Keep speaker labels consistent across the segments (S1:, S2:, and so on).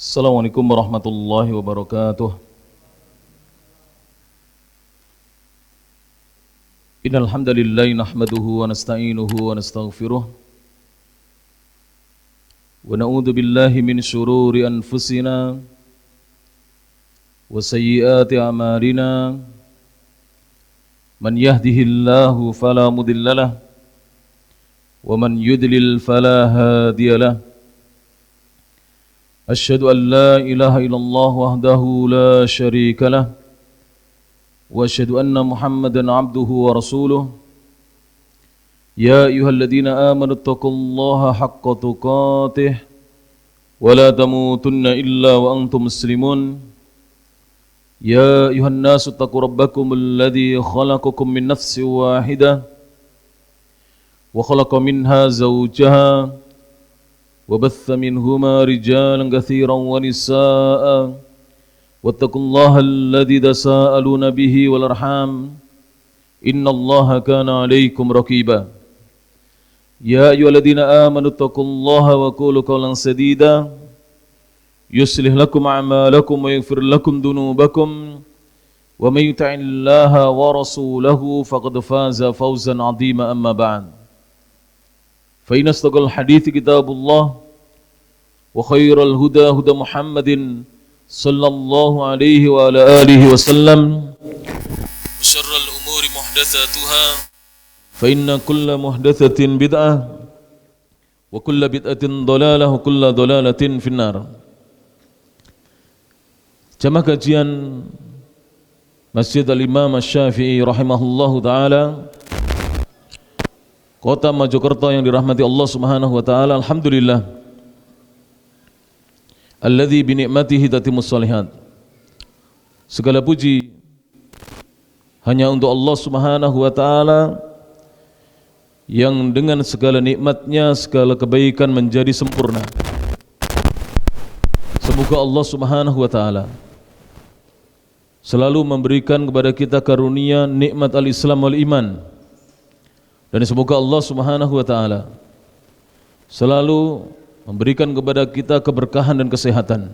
S1: Assalamualaikum warahmatullahi wabarakatuh. Innal hamdalillah nahmaduhu wa nasta'inuhu wa nastaghfiruh wa na'udzu billahi min shururi anfusina wa sayyiati a'malina. Man yahdihillahu fala mudhillalah wa man yudlil fala hadiyalah. Asyhadu an la ilaha illallah wahdahu la syarika lah wa asyhadu anna Muhammadan abduhu wa rasuluh. Ya ayyuhalladzina amanu taqullaha haqqa tuqatih wa la tamutunna illa wa antum muslimun. Ya ayyuhan nasu taqu rabbakumul ladzi khalaqakum min nafsin wahidah wa khalaqa minha zawjaha وبث منهما رجالا كثيرا ونساء واتقوا الله الذي تساءلون به والأرحام إن الله كان عليكم رقيبا يا أيها الذين آمنوا اتقوا الله وقولوا قولا سديدا يصلح لكم أعمالكم ويغفر لكم ذنوبكم ومن يطع الله ورسوله فقد فاز فوزا عظيما أما بعد فإن أصدق الحديث كتاب الله وخير الهدى هدى محمد صلى الله عليه وعلى آله وسلم وشر الأمور محدثاتها فإن كل محدثة بدعة وكل بدعة ضلالة وكل ضلالة في النار. Jamaah kajian Masjid Al-Imam Asy-Syafi'i rahimahullahu taala Kota Mojokerto yang dirahmati Allah Subhanahu wa taala. Alhamdulillah alladzi bi ni'matihi tatimmus shalihat. Segala puji hanya untuk Allah Subhanahu wa taala yang dengan segala nikmatnya segala kebaikan menjadi sempurna. Semoga Allah Subhanahu wa taala selalu memberikan kepada kita karunia nikmat al-Islam wal iman. Dan semoga Allah Subhanahu wa taala selalu memberikan kepada kita keberkahan dan kesehatan.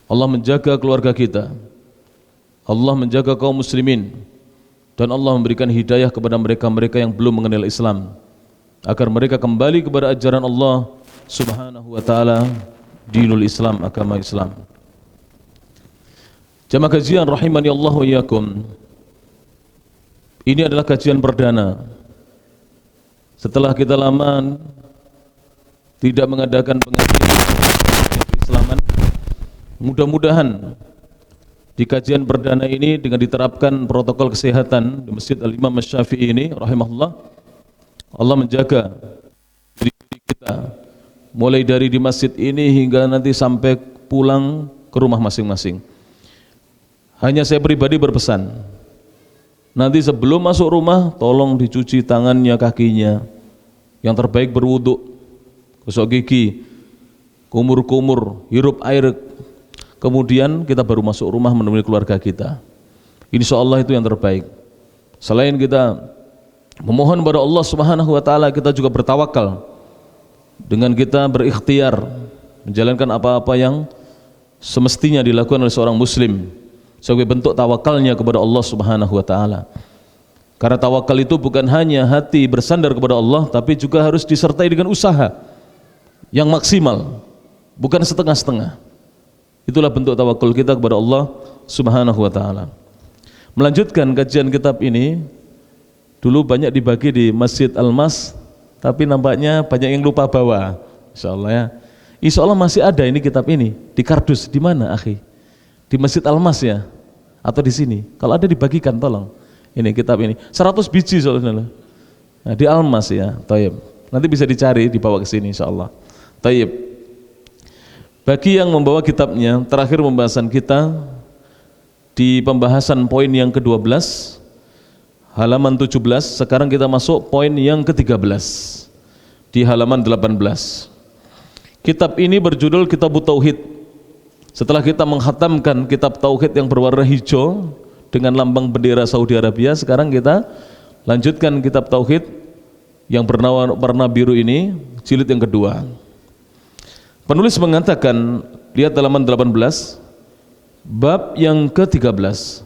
S1: Allah menjaga keluarga kita. Allah menjaga kaum muslimin dan Allah memberikan hidayah kepada mereka-mereka yang belum mengenal Islam agar mereka kembali kepada ajaran Allah Subhanahu wa taala, dinul Islam, agama Islam. Jamaah kajian rahimani Allah wa iyyakum. Ini adalah kajian perdana setelah kita lama tidak mengadakan pengajian keislaman. Mudah-mudahan di kajian perdana ini dengan diterapkan protokol kesehatan di Masjid Al-Imam Asy-Syafi'i ini rahimahullah, Allah menjaga diri kita mulai dari di masjid ini hingga nanti sampai pulang ke rumah masing-masing. Hanya saya pribadi berpesan, nanti sebelum masuk rumah tolong dicuci tangannya, kakinya. Yang terbaik berwudu, gosok gigi, kumur-kumur, hirup air. Kemudian kita baru masuk rumah menemui keluarga kita. Insyaallah itu yang terbaik. Selain kita memohon kepada Allah Subhanahu wa taala, kita juga bertawakal dengan kita berikhtiar menjalankan apa-apa yang semestinya dilakukan oleh seorang muslim sebagai bentuk tawakalnya kepada Allah Subhanahu wa taala. Karena tawakal itu bukan hanya hati bersandar kepada Allah, tapi juga harus disertai dengan usaha yang maksimal, bukan setengah-setengah. Itulah bentuk tawakal kita kepada Allah Subhanahu wa taala. Melanjutkan kajian kitab ini, dulu banyak dibagi di Masjid Al-Mas, tapi nampaknya banyak yang lupa bawa. Insyaallah ya. Insyaallah masih ada ini kitab ini di kardus. Di mana, akhi? Di Masjid Al-Mas ya? Atau di sini? Kalau ada dibagikan tolong. Ini kitab ini 100 biji soalnya. Nah, di Al-Mas ya. Thayyib. Nanti bisa dicari dibawa ke sini insyaallah. Thayyib. Bagi yang membawa kitabnya, terakhir pembahasan kita di pembahasan poin yang ke-12 halaman 17, sekarang kita masuk poin yang ke-13 di halaman 18. Kitab ini berjudul Kitabut Tauhid. Setelah kita menghatamkan kitab tauhid yang berwarna hijau dengan lambang bendera Saudi Arabia, sekarang kita lanjutkan kitab tauhid yang berwarna biru ini, jilid yang kedua. Penulis mengatakan, lihat halaman 18, bab yang ke-13,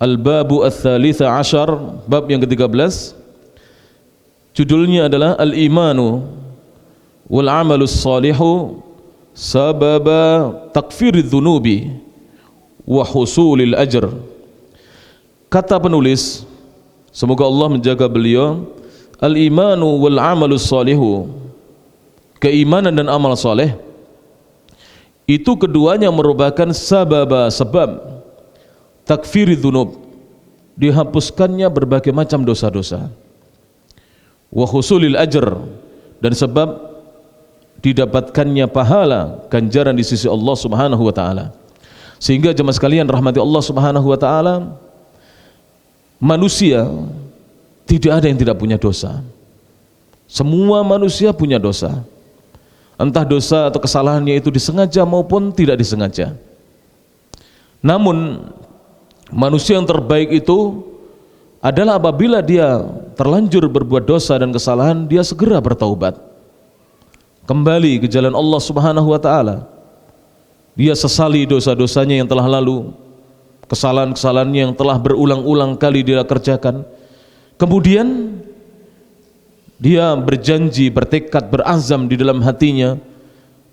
S1: Al-Babu Ats-Tsalitsa Asyar, bab yang ke-13, judulnya adalah Al-Imanu wal Amalus Shalihu Sababa Takfiridz Dzunubi wa Husulil Ajr. Kata penulis, semoga Allah menjaga beliau, Al-Imanu wal Amalus Shalihu, keimanan dan amal soleh, itu keduanya merupakan sebab takfiridz dzunub, dihapuskannya berbagai macam dosa-dosa, wa husulil ajr, dan sebab didapatkannya pahala ganjaran di sisi Allah Subhanahu wa taala. Sehingga jemaah sekalian rahmati Allah Subhanahu wa taala, manusia tidak ada yang tidak punya dosa. Semua manusia punya dosa. Entah dosa atau kesalahannya itu disengaja maupun tidak disengaja. Namun manusia yang terbaik itu adalah apabila dia terlanjur berbuat dosa dan kesalahan, dia segera bertaubat, kembali ke jalan Allah Subhanahu wa taala. Dia sesali dosa-dosanya yang telah lalu, kesalahan-kesalahannya yang telah berulang-ulang kali dia kerjakan. Kemudian dia berjanji, bertekad, berazam di dalam hatinya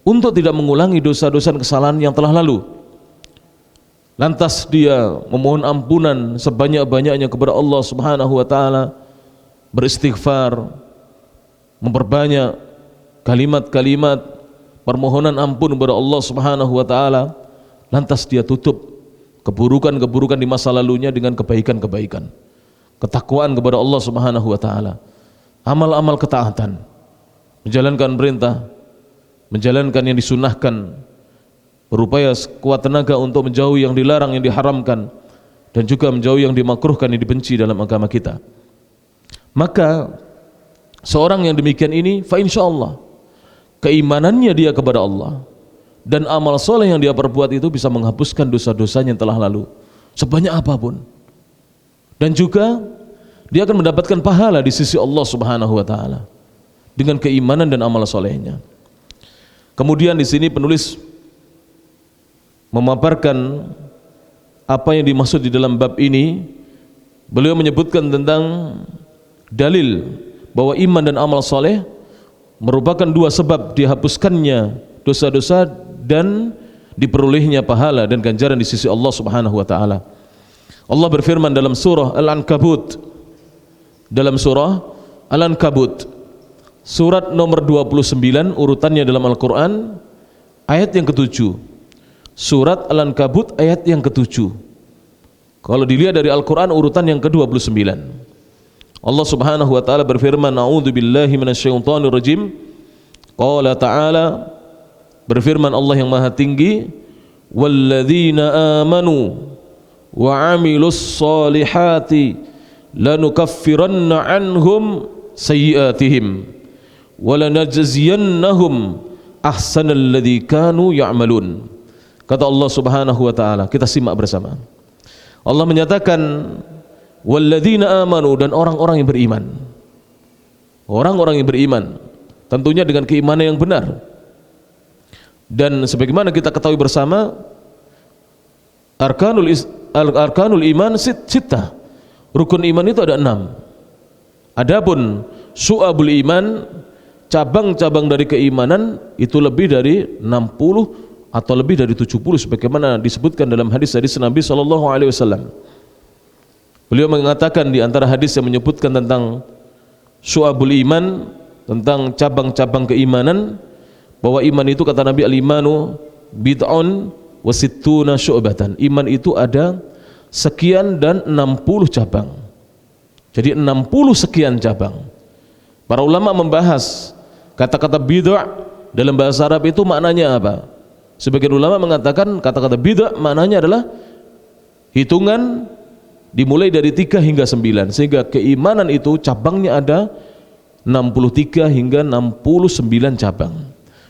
S1: untuk tidak mengulangi dosa-dosa dan kesalahan yang telah lalu. Lantas dia memohon ampunan sebanyak-banyaknya kepada Allah Subhanahu wa taala, beristighfar, memperbanyak kalimat-kalimat permohonan ampun kepada Allah Subhanahu wa taala. Lantas dia tutup keburukan-keburukan di masa lalunya dengan kebaikan-kebaikan, ketakwaan kepada Allah Subhanahu wa taala, amal-amal ketaatan, menjalankan perintah, menjalankan yang disunahkan, berupaya sekuat tenaga untuk menjauhi yang dilarang, yang diharamkan, dan juga menjauhi yang dimakruhkan, yang dibenci dalam agama kita. Maka seorang yang demikian ini, fa insyaallah keimanannya dia kepada Allah dan amal soleh yang dia perbuat itu bisa menghapuskan dosa-dosanya yang telah lalu sebanyak apapun, dan juga dia akan mendapatkan pahala di sisi Allah Subhanahu wa taala dengan keimanan dan amal solehnya. Kemudian di sini penulis memaparkan apa yang dimaksud di dalam bab ini. Beliau menyebutkan tentang dalil bahwa iman dan amal soleh merupakan dua sebab dihapuskannya dosa-dosa dan diperolehnya pahala dan ganjaran di sisi Allah Subhanahu wa taala. Allah berfirman dalam surah Al-Ankabut, surat nomor 29 urutannya dalam Al-Quran, ayat yang ke-7. Surat Al-Ankabut ayat yang ke-7. Kalau dilihat dari Al-Quran urutan yang ke-29, Allah Subhanahu wa taala berfirman, a'udzu billahi minasyaitonir rajim. Qala ta'ala, berfirman Allah yang Maha Tinggi, walladzina amanu wa 'amilus solihati lanukaffiranna anhum sayyi'atihim wa lanajziyannahum ahsanal ladzi kanu ya'malun. Kata Allah Subhanahu wa taala, kita simak bersama. Allah menyatakan walladzina amanu, dan orang-orang yang beriman. Orang-orang yang beriman tentunya dengan keimanan yang benar. Dan sebagaimana kita ketahui bersama, arkanul iman sittah. Rukun iman itu ada 6. Adapun syu'abul iman, cabang-cabang dari keimanan itu lebih dari 60 atau lebih dari 70 sebagaimana disebutkan dalam hadis-hadis Nabi sallallahu alaihi wasallam. Beliau mengatakan di antara hadis yang menyebutkan tentang syu'abul iman, tentang cabang-cabang keimanan, bahwa iman itu kata Nabi, al-imanu bid'un wa sittuna syu'batan. Iman itu ada sekian dan 60 cabang. Jadi 60 sekian cabang. Para ulama membahas kata-kata bid'ah dalam bahasa Arab itu maknanya apa? Sebagian ulama mengatakan kata-kata bid'ah maknanya adalah hitungan dimulai dari 3 hingga 9, sehingga keimanan itu cabangnya ada 63 hingga 69 cabang.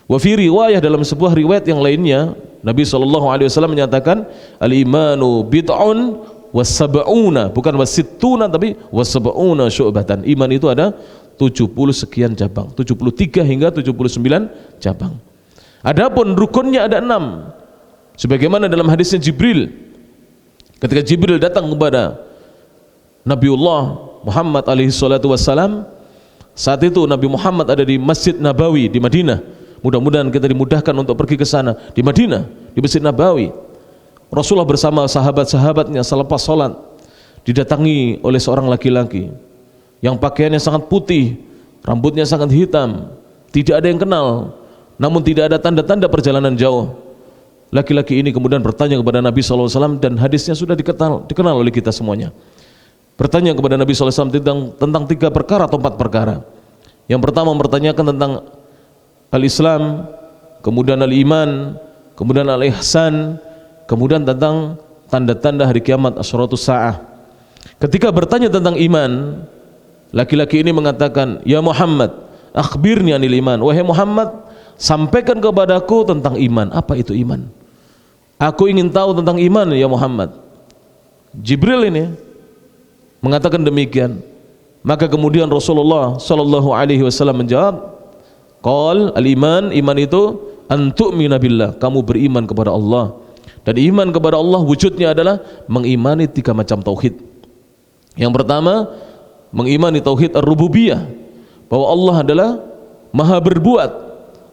S1: Wa fi riwayah, dalam sebuah riwayat yang lainnya, Nabi SAW menyatakan al-imanu bid'un was-sab'una, bukan was-sittuna tapi was-sab'una syu'batan. Iman itu ada 70 sekian cabang, 73 hingga 79 cabang. Adapun rukunnya ada 6. Sebagaimana dalam hadisnya Jibril, ketika Jibril datang kepada Nabiullah Muhammad alaihi salatu wassalam, saat itu Nabi Muhammad ada di Masjid Nabawi di Madinah. Mudah-mudahan kita dimudahkan untuk pergi ke sana. Di Madinah, di Masjid Nabawi, Rasulullah bersama sahabat-sahabatnya selepas salat didatangi oleh seorang laki-laki yang pakaiannya sangat putih, rambutnya sangat hitam, tidak ada yang kenal, namun tidak ada tanda-tanda perjalanan jauh. Laki-laki ini kemudian bertanya kepada Nabi SAW, dan hadisnya sudah dikenal oleh kita semuanya. Bertanya kepada Nabi SAW tentang 3 perkara atau 4 perkara. Yang pertama mempertanyakan tentang al-Islam, kemudian al-Iman, kemudian al-Ihsan, kemudian tentang tanda-tanda hari kiamat, asyratus sa'ah. Ketika bertanya tentang iman, laki-laki ini mengatakan, "Ya Muhammad, akhbirni anil iman." Wahai Muhammad, sampaikan kepadaku tentang iman. Apa itu iman? Aku ingin tahu tentang iman ya Muhammad. Jibril ini mengatakan demikian. Maka kemudian Rasulullah sallallahu alaihi wasallam menjawab, qal al-iman, iman itu an tu'mina billah, kamu beriman kepada Allah. Dan iman kepada Allah wujudnya adalah mengimani 3 macam tauhid. Yang pertama, mengimani tauhid ar-rububiyah, bahwa Allah adalah maha berbuat.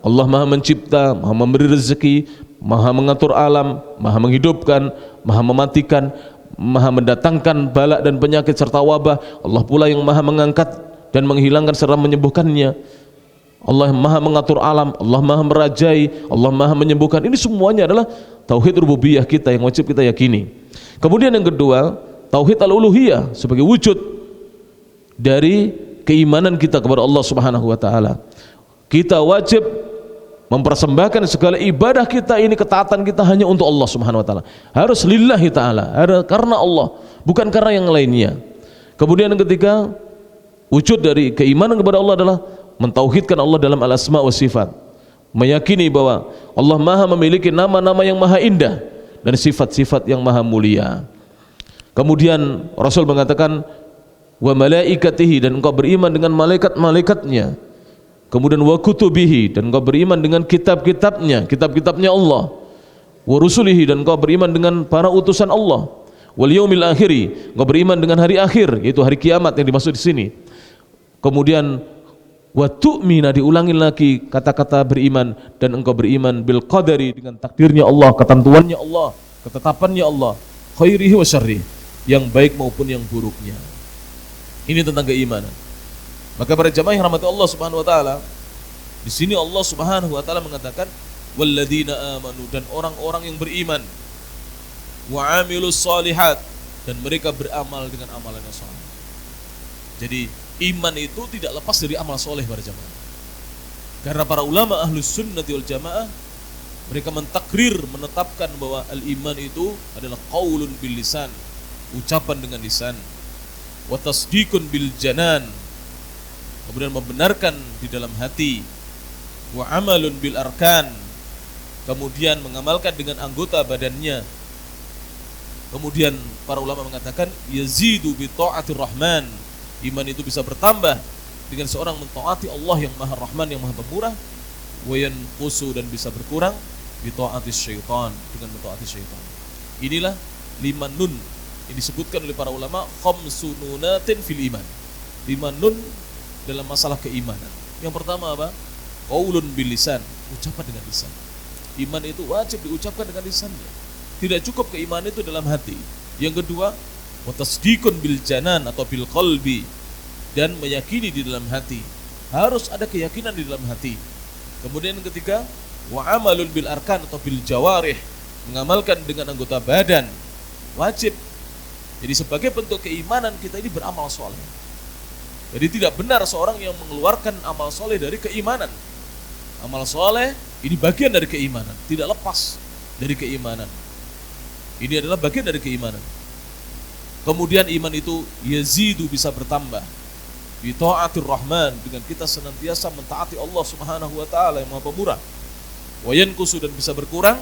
S1: Allah maha mencipta, maha memberi rezeki, maha mengatur alam, maha menghidupkan, maha mematikan, maha mendatangkan bala dan penyakit serta wabah. Allah pula yang maha mengangkat dan menghilangkan serta menyembuhkannya. Allah maha mengatur alam, Allah maha merajai, Allah maha menyembuhkan. Ini semuanya adalah tauhid rububiyah kita yang wajib kita yakini. Kemudian yang kedua, tauhid al-uluhiyah sebagai wujud dari keimanan kita kepada Allah Subhanahu wa taala. Kita wajib mempersembahkan segala ibadah kita ini, ketaatan kita hanya untuk Allah Subhanahu wa taala. Harus lillahi taala, karena Allah, bukan karena yang lainnya. Kemudian yang ketiga, wujud dari keimanan kepada Allah adalah mentauhidkan Allah dalam al-asma wa sifat. Meyakini bahwa Allah maha memiliki nama-nama yang maha indah dan sifat-sifat yang maha mulia. Kemudian Rasul mengatakan, wa malaikatihi, dan engkau beriman dengan malaikat-malaikatnya. Kemudian wa kutubihi, dan engkau beriman dengan kitab-kitabnya, kitab-kitabnya Allah. Wa rusulihi, dan engkau beriman dengan para utusan Allah. Wal yaumil akhiri, engkau beriman dengan hari akhir, yaitu hari kiamat yang dimaksud di sini. Kemudian wa tu'mina, diulangi lagi kata-kata beriman, dan engkau beriman bil qadari, dengan takdirnya Allah, ketentuannya Allah, ketetapannya Allah, khairihi wa syarrihi, yang baik maupun yang buruknya. Ini tentang keimanan. Maka para jamaah yang rahmati Allah Subhanahu wa taala, di sini Allah Subhanahu wa taala mengatakan walladzina amanu, dan orang-orang yang beriman, wa amilus solihat, dan mereka beramal dengan amalan yang saleh. Jadi iman itu tidak lepas dari amal soleh para jamaah. Karena para ulama ahlus sunnati wal jamaah, mereka mentakrir, menetapkan bahwa al-iman itu adalah qaulun bil lisan, ucapan dengan lisan, wa tasdiqun bil janan, kemudian membenarkan di dalam hati, wa amalun bil arkan, kemudian mengamalkan dengan anggota badannya. Kemudian para ulama mengatakan yazidu bi ta'atir rahman, iman itu bisa bertambah dengan seorang mentaati Allah yang maha rahman, yang maha pemurah, wa yanqusu, dan bisa berkurang bi ta'atis syaitan, dengan mentaati syaitan. Inilah 5 nun yang disebutkan oleh para ulama, khamsu nunatin fil iman, 5 nun dalam masalah keimanan. Yang pertama apa? Qaulun bil lisan, ucapan dengan lisan. Iman itu wajib diucapkan dengan lisannya. Tidak cukup keimanan itu dalam hati. Yang kedua, wa tasdiqun bil janan atau bil qalbi, dan meyakini di dalam hati. Harus ada keyakinan di dalam hati. Kemudian yang ketiga, wa amalun bil arkan atau bil jawarih, mengamalkan dengan anggota badan. Wajib. Jadi sebagai bentuk keimanan kita ini beramal soleh. Jadi tidak benar seorang yang mengeluarkan amal soleh dari keimanan. Amal soleh ini bagian dari keimanan, tidak lepas dari keimanan. Ini adalah bagian dari keimanan. Kemudian iman itu yazidu, bisa bertambah, bi ta'atir rahman, dengan kita senantiasa mentaati Allah Subhanahu wa taala yang Maha Pemurah. Wa yanqusu, dan bisa berkurang,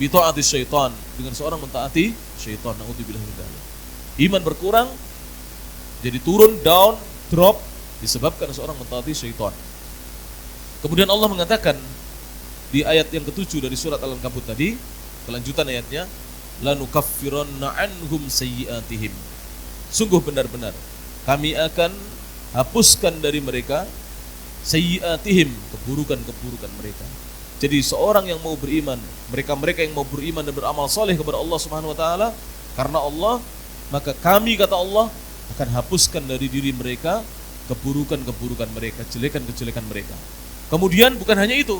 S1: bi ta'atis syaitan, dengan seorang mentaati syaitan. Naudzubillah min dzalik. Iman berkurang, jadi turun, down, drop, disebabkan seorang mentaati syaitan. Kemudian Allah mengatakan
S2: di ayat yang ke-7 dari surat Al-Ankabut tadi, kelanjutan ayatnya, lanukaffiranna anhum sayyi'atihim. Sungguh benar-benar kami akan hapuskan dari mereka sayyi'atihim, keburukan-keburukan mereka. Jadi seorang yang mau beriman, mereka-mereka yang mau beriman dan beramal soleh kepada Allah Subhanahu wa taala karena Allah, maka kami, kata Allah, akan hapuskan dari diri mereka keburukan-keburukan mereka, kejelekan-kejelekan mereka. Kemudian bukan hanya itu,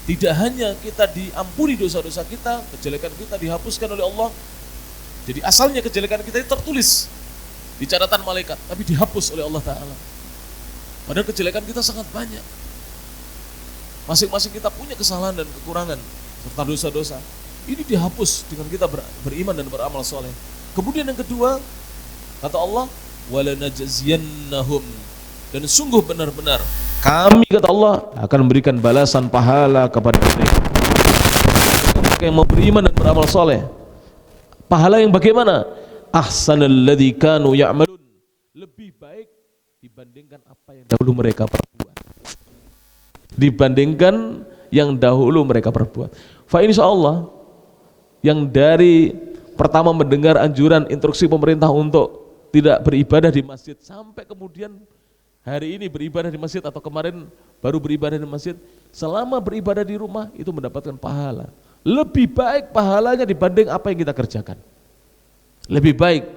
S2: tidak hanya kita diampuni dosa-dosa kita, kejelekan kita dihapuskan oleh Allah. Jadi asalnya kejelekan kita itu tertulis di catatan malaikat, tapi dihapus oleh Allah Ta'ala. Padahal kejelekan kita sangat banyak. Masing-masing kita punya kesalahan dan kekurangan serta dosa-dosa. Ini dihapus dengan kita beriman dan beramal soleh. Kemudian yang kedua, kata Allah, walanajziyannahum, dan sungguh benar-benar kami, kata Allah, akan memberikan balasan pahala kepada mereka yang mau beriman dan beramal soleh. Pahala yang bagaimana? Ahsanalladzi kanu ya'malun, lebih baik dibandingkan apa yang dahulu mereka perbuat. Dibandingkan yang dahulu mereka perbuat. Fa insyaallah, yang dari pertama mendengar anjuran instruksi pemerintah untuk tidak beribadah di masjid sampai kemudian hari ini beribadah di masjid atau kemarin baru beribadah di masjid, selama beribadah di rumah itu mendapatkan pahala. Lebih baik pahalanya dibanding apa yang kita kerjakan. Lebih baik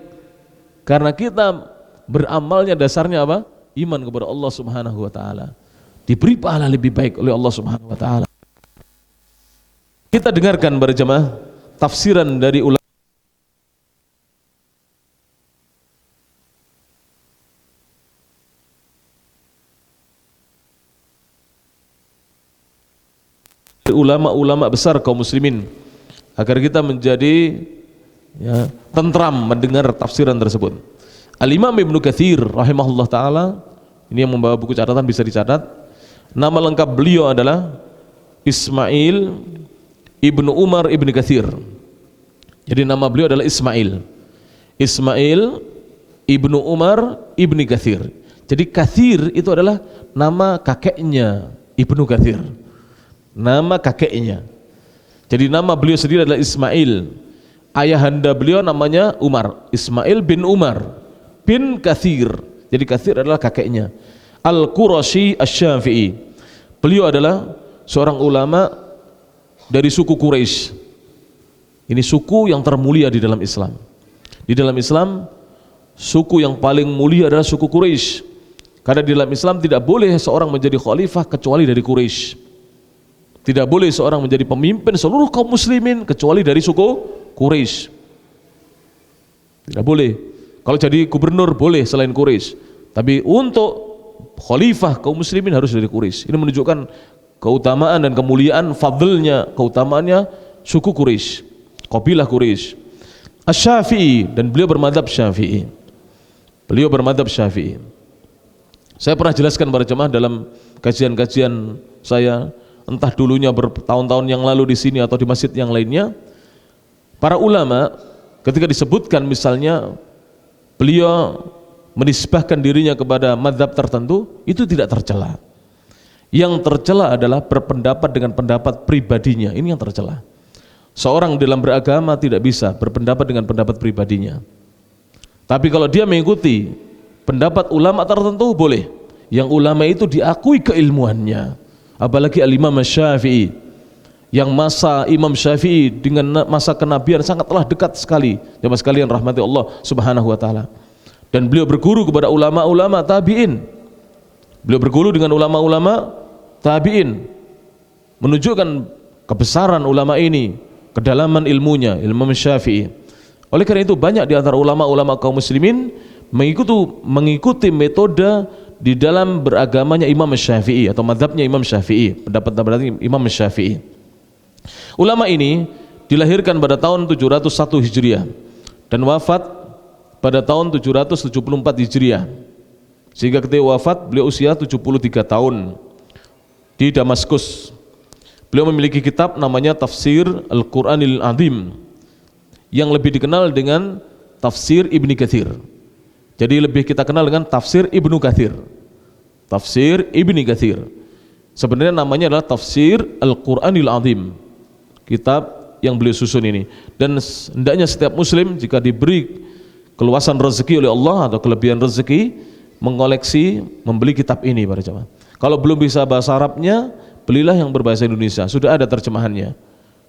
S2: karena kita beramalnya dasarnya apa? Iman kepada Allah Subhanahu wa taala. Diberi pahala lebih baik oleh Allah Subhanahu wa taala. Kita dengarkan berjamaah tafsiran dari ulama ulama-ulama besar kaum muslimin agar kita menjadi tentram mendengar tafsiran tersebut. Al-Imam Ibnu Katsir rahimahullah taala, ini yang membawa buku catatan bisa dicatat. Nama lengkap beliau adalah Ismail Ibnu Umar Ibnu Katsir. Jadi nama beliau adalah Ismail Ibnu Umar Ibnu Katsir. Jadi Katsir itu adalah nama kakeknya Ibnu Katsir. Nama kakeknya. Jadi nama beliau sendiri adalah Ismail. Ayahanda beliau namanya Umar, Ismail bin Umar bin Katsir. Jadi Katsir adalah kakeknya. Al-Qurashi Asy-Syafi'i. Beliau adalah seorang ulama dari suku Quraisy. Ini suku yang termulia di dalam Islam. Di dalam Islam, suku yang paling mulia adalah suku Quraisy. Karena di dalam Islam tidak boleh seorang menjadi khalifah kecuali dari Quraisy. Tidak boleh seorang menjadi pemimpin seluruh kaum muslimin kecuali dari suku Quraisy. Tidak boleh. Kalau jadi gubernur boleh selain Quraisy, tapi untuk khalifah kaum muslimin harus dari Quraisy. Ini menunjukkan keutamaan dan kemuliaan, fadlnya, keutamaannya suku Quraisy, kabilah Quraisy. Asy-Syafi'i, dan beliau bermadzhab Syafi'i. Beliau bermadzhab Syafi'i. Saya pernah jelaskan para jemaah dalam kajian-kajian saya, entah dulunya bertahun-tahun yang lalu di sini atau di masjid yang lainnya, para ulama ketika disebutkan misalnya beliau menisbahkan dirinya kepada mazhab tertentu, itu tidak tercela. Yang tercela adalah berpendapat dengan pendapat pribadinya, ini yang tercela. Seorang dalam beragama tidak bisa berpendapat dengan pendapat pribadinya. Tapi kalau dia mengikuti pendapat ulama tertentu boleh, yang ulama itu diakui keilmuannya. Apalagi Al-Imam Syafi'i, yang masa Imam Syafi'i dengan masa kenabian sangatlah dekat sekali. Jemaah sekalian rahmati Allah Subhanahu wa taala. Dan beliau berguru kepada ulama-ulama tabi'in. Beliau berguru dengan ulama-ulama tabi'in, menunjukkan kebesaran ulama ini, kedalaman ilmunya, Imam Syafi'i. Oleh karena itu banyak di antara ulama-ulama kaum muslimin mengikuti metode di dalam beragamanya Imam Syafi'i atau mazhabnya Imam Syafi'i, pendapat Imam Syafi'i. Ulama ini dilahirkan pada tahun 701 Hijriah dan wafat pada tahun 774 Hijriah. Sehingga ketika wafat beliau usia 73 tahun di Damaskus. Beliau memiliki kitab namanya Tafsir Al-Qur'anil Azim yang lebih dikenal dengan Tafsir Ibnu Katsir. Jadi lebih kita kenal dengan Tafsir Ibnu Katsir. Tafsir Ibnu Katsir. Sebenarnya namanya adalah Tafsir Al-Qur'anil Azim, kitab yang beliau susun ini. Dan hendaknya setiap muslim jika diberi keluasan rezeki oleh Allah atau kelebihan rezeki, mengoleksi, membeli kitab ini para jemaah. Kalau belum bisa bahasa Arabnya, belilah yang berbahasa Indonesia, sudah ada terjemahannya.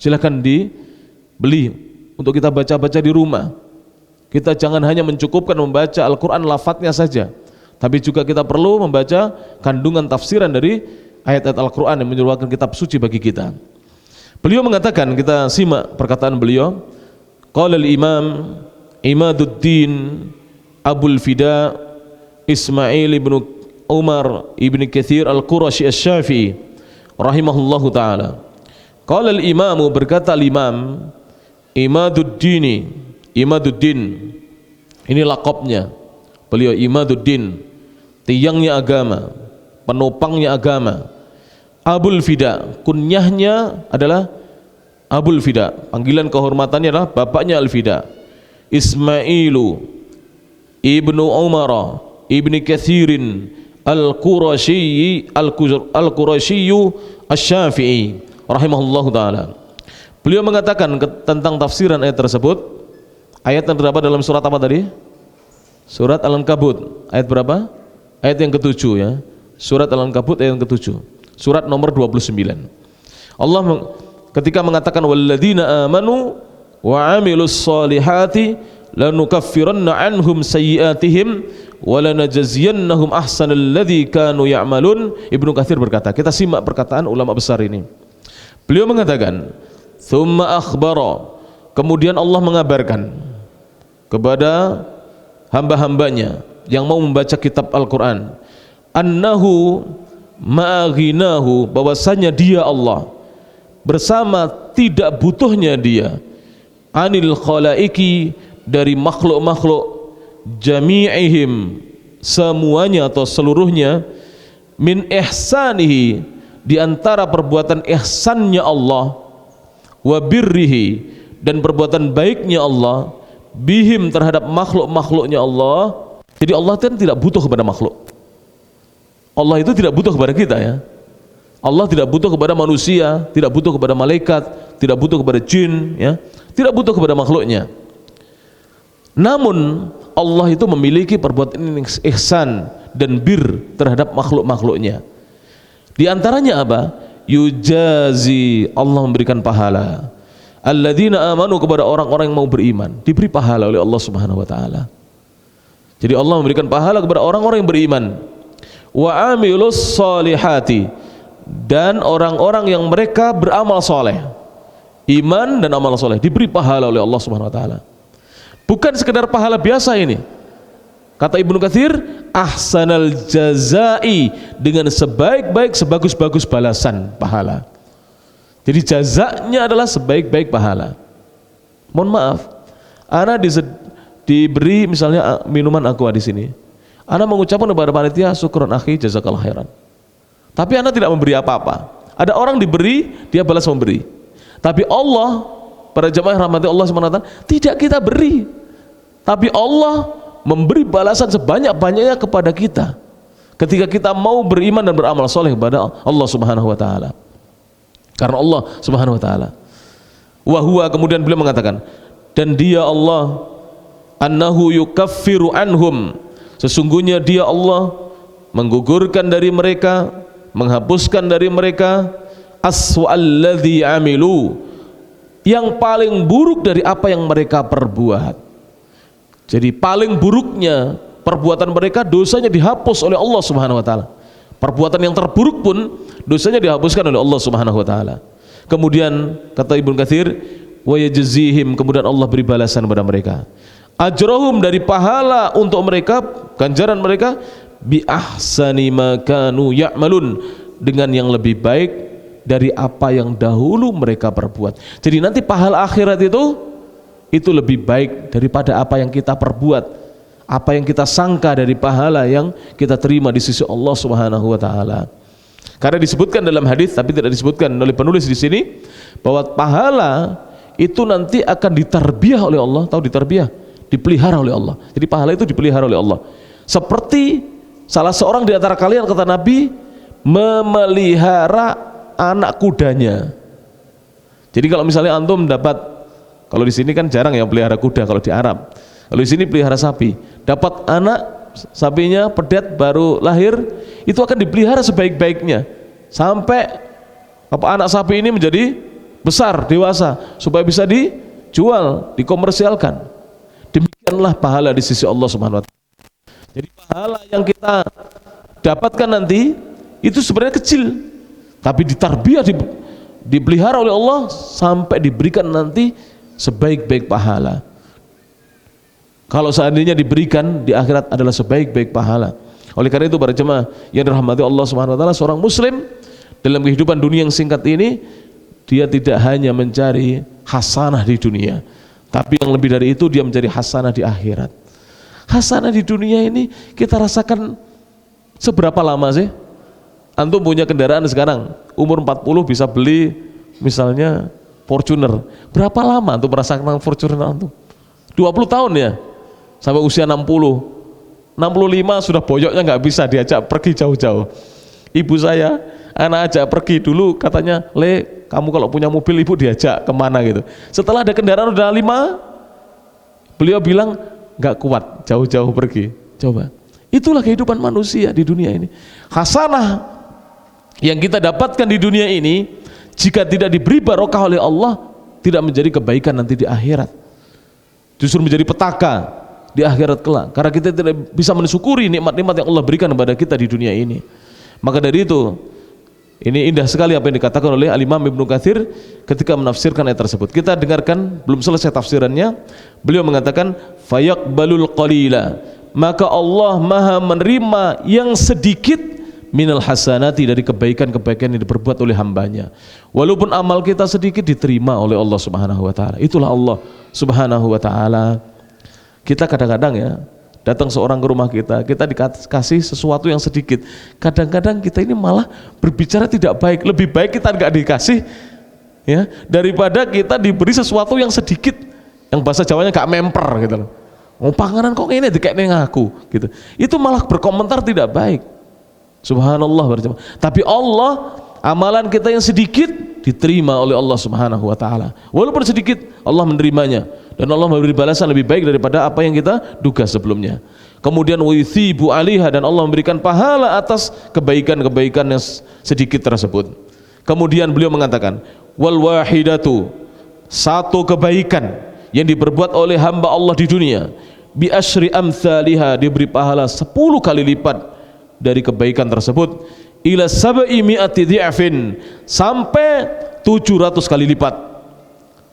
S2: Silakan dibeli untuk kita baca-baca di rumah. Kita jangan hanya mencukupkan membaca Al-Quran lafadznya saja, tapi juga kita perlu membaca kandungan tafsiran dari ayat-ayat Al-Quran yang merupakan kitab suci bagi kita. Beliau mengatakan, kita simak perkataan beliau. Qala al-Imam Imaduddin Abul Fida Ismail ibn Umar ibn Kathir Al-Qurashi Asy-Syafi'i rahimahullahu ta'ala. Qala al-Imam, berkata al-Imam Imaduddin, ini laqabnya beliau, Imaduddin, tiangnya agama, penopangnya agama. Abul Fida, kunyahnya adalah Abul Fida, panggilan kehormatannya adalah bapaknya Al-Fida. Ismailu ibnu Umar ibni Kathirin Al-Qurashi Asy-Syafi'i rahimahullahu ta'ala. Beliau mengatakan tentang tafsiran ayat tersebut. Ayat yang terdapat dalam surat apa tadi? Surat Al-Ankabut. Ayat berapa? Ayat yang ke-7 ya. Surat Al-Ankabut ayat yang ke-7. Surat nomor 29. Allah ketika mengatakan walladzina amanu wa 'amilus solihati lanukaffiranna 'anhum sayyi'atihim wa lanajziyannahum ahsanal ladzi kanu ya'malun. Ibnu Katsir berkata, kita simak perkataan ulama besar ini. Beliau mengatakan, tsumma akhbara, kemudian Allah mengabarkan kepada hamba-hambanya yang mau membaca kitab Al-Quran, annahu ma'aghinahu, bahwasanya dia Allah bersama tidak butuhnya dia, anil khalaiki, dari makhluk-makhluk, jami'ihim, semuanya atau seluruhnya, min ihsanihi, di antara perbuatan ihsannya Allah, wa birrihi, dan perbuatan baiknya Allah, bihim, terhadap makhluk-makhluknya Allah. Jadi Allah kan tidak butuh kepada makhluk. Allah itu tidak butuh kepada kita ya. Allah tidak butuh kepada manusia, tidak butuh kepada malaikat, tidak butuh kepada jin ya, tidak butuh kepada makhluknya. Namun Allah itu memiliki perbuatan ihsan dan bir terhadap makhluk-makhluknya. Di antaranya apa? Yujazi, Allah memberikan pahala. Alladzina amanu, kepada orang-orang yang mau beriman, diberi pahala oleh Allah Subhanahu wa taala. Jadi Allah memberikan pahala kepada orang-orang yang beriman. Wa amilus solihati, dan orang-orang yang mereka beramal soleh, iman dan amal soleh, diberi pahala oleh Allah Subhanahu wa taala. Bukan sekedar pahala biasa ini. Kata Ibnu Katsir, ahsanal jazai, dengan sebaik-baik, sebagus-bagus balasan pahala. Jadi jazaknya adalah sebaik-baik pahala. Mohon maaf, ana diberi misalnya minuman aqua di sini. Ana mengucapkan kepada panitia, syukron akhi, jazakallah khairan. Tapi ana tidak memberi apa-apa. Ada orang diberi, dia balas memberi. Tapi Allah, para jemaah rahmati Allah SWT, tidak kita beri. Tapi Allah memberi balasan sebanyak-banyaknya kepada kita ketika kita mau beriman dan beramal soleh kepada Allah Subhanahu wa taala. Karena Allah Subhanahu wa taala. Wa huwa, kemudian beliau mengatakan, dan dia Allah, annahu yukaffiru anhum, sesungguhnya dia Allah menggugurkan dari mereka, menghapuskan dari mereka, aswa'alladzi amilu, yang paling buruk dari apa yang mereka perbuat. Jadi paling buruknya perbuatan mereka, dosanya dihapus oleh Allah Subhanahu wa taala. Perbuatan yang terburuk pun dosanya dihapuskan oleh Allah Subhanahu wa taala. Kemudian kata Ibnu Katsir, wa yajzihim, kemudian Allah beri balasan kepada mereka. Ajrahum, dari pahala untuk mereka, ganjaran mereka, bi ahsani ma kanu ya'malun, dengan yang lebih baik dari apa yang dahulu mereka perbuat. Jadi nanti pahala akhirat itu lebih baik daripada apa yang kita perbuat, apa yang kita sangka dari pahala yang kita terima di sisi Allah Subhanahu wa taala. Karena disebutkan dalam hadis, tapi tidak disebutkan oleh penulis di sini, bahwa pahala itu nanti akan ditarbiyah oleh Allah. Tahu ditarbiyah? Dipelihara oleh Allah. Jadi pahala itu dipelihara oleh Allah. Seperti salah seorang di antara kalian, kata Nabi, memelihara anak kudanya. Jadi kalau misalnya antum dapat, kalau di sini kan jarang ya pelihara kuda kalau di Arab. Kalau di sini pelihara sapi, dapat anak sapinya pedet baru lahir, itu akan dipelihara sebaik-baiknya sampai anak sapi ini menjadi besar, dewasa, supaya bisa dijual, dikomersialkan. Demikianlah pahala di sisi Allah Subhanahu wa taala. Jadi pahala yang kita dapatkan nanti itu sebenarnya kecil, tapi ditarbiyah, dipelihara oleh Allah sampai diberikan nanti sebaik-baik pahala. Kalau seandainya diberikan di akhirat adalah sebaik-baik pahala. Oleh karena itu para jemaah yang dirahmati Allah Subhanahu wa taala, seorang muslim dalam kehidupan dunia yang singkat ini, dia tidak hanya mencari hasanah di dunia, tapi yang lebih dari itu dia mencari hasanah di akhirat. Hasanah di dunia ini kita rasakan seberapa lama sih? Antum punya kendaraan sekarang, umur 40 bisa beli misalnya Fortuner. Berapa lama antum merasakan Fortuner antum? 20 tahun ya? Sampai usia 60, 65 sudah boyoknya nggak bisa diajak pergi jauh-jauh. Ibu saya, anak ajak pergi dulu, katanya, "Le, kamu kalau punya mobil ibu diajak kemana gitu." Setelah ada kendaraan udah 5, beliau bilang nggak kuat jauh-jauh pergi. Coba, itulah kehidupan manusia di dunia ini. Hasanah yang kita dapatkan di dunia ini, jika tidak diberi barokah oleh Allah, tidak menjadi kebaikan nanti di akhirat, justru menjadi petaka di akhirat kelak, karena kita tidak bisa mensyukuri nikmat-nikmat yang Allah berikan kepada kita di dunia ini. Maka dari itu, ini indah sekali apa yang dikatakan oleh Al-Imam Ibnu Katsir ketika menafsirkan ayat tersebut. Kita dengarkan, belum selesai tafsirannya. Beliau mengatakan, fayaqbalul qalila, maka Allah maha menerima yang sedikit minal hasanati, dari kebaikan-kebaikan yang diperbuat oleh hambanya. Walaupun amal kita sedikit, diterima oleh Allah Subhanahu wa taala. Itulah Allah Subhanahu wa taala. Kita kadang-kadang ya, datang seorang ke rumah kita dikasih sesuatu yang sedikit. Kadang-kadang kita ini malah berbicara tidak baik. Lebih baik kita nggak dikasih ya, daripada kita diberi sesuatu yang sedikit, yang bahasa Jawanya gak memper gitu loh. Oh, panganan kok ini dikasih ngaku gitu. Itu malah berkomentar tidak baik. Subhanallah berjemaah. Tapi Allah, amalan kita yang sedikit diterima oleh Allah Subhanahu wa taala. Walaupun sedikit, Allah menerimanya, dan Allah memberi balasan lebih baik daripada apa yang kita duga sebelumnya. Kemudian withibu alaiha, dan Allah memberikan pahala atas kebaikan-kebaikan yang sedikit tersebut. Kemudian beliau mengatakan, wal wahidatu, satu kebaikan yang diperbuat oleh hamba Allah di dunia, bi asyri amsalihha, diberi pahala 10 kali lipat dari kebaikan tersebut, ila sab'i mi'ati dhi'fin, sampai 700 kali lipat.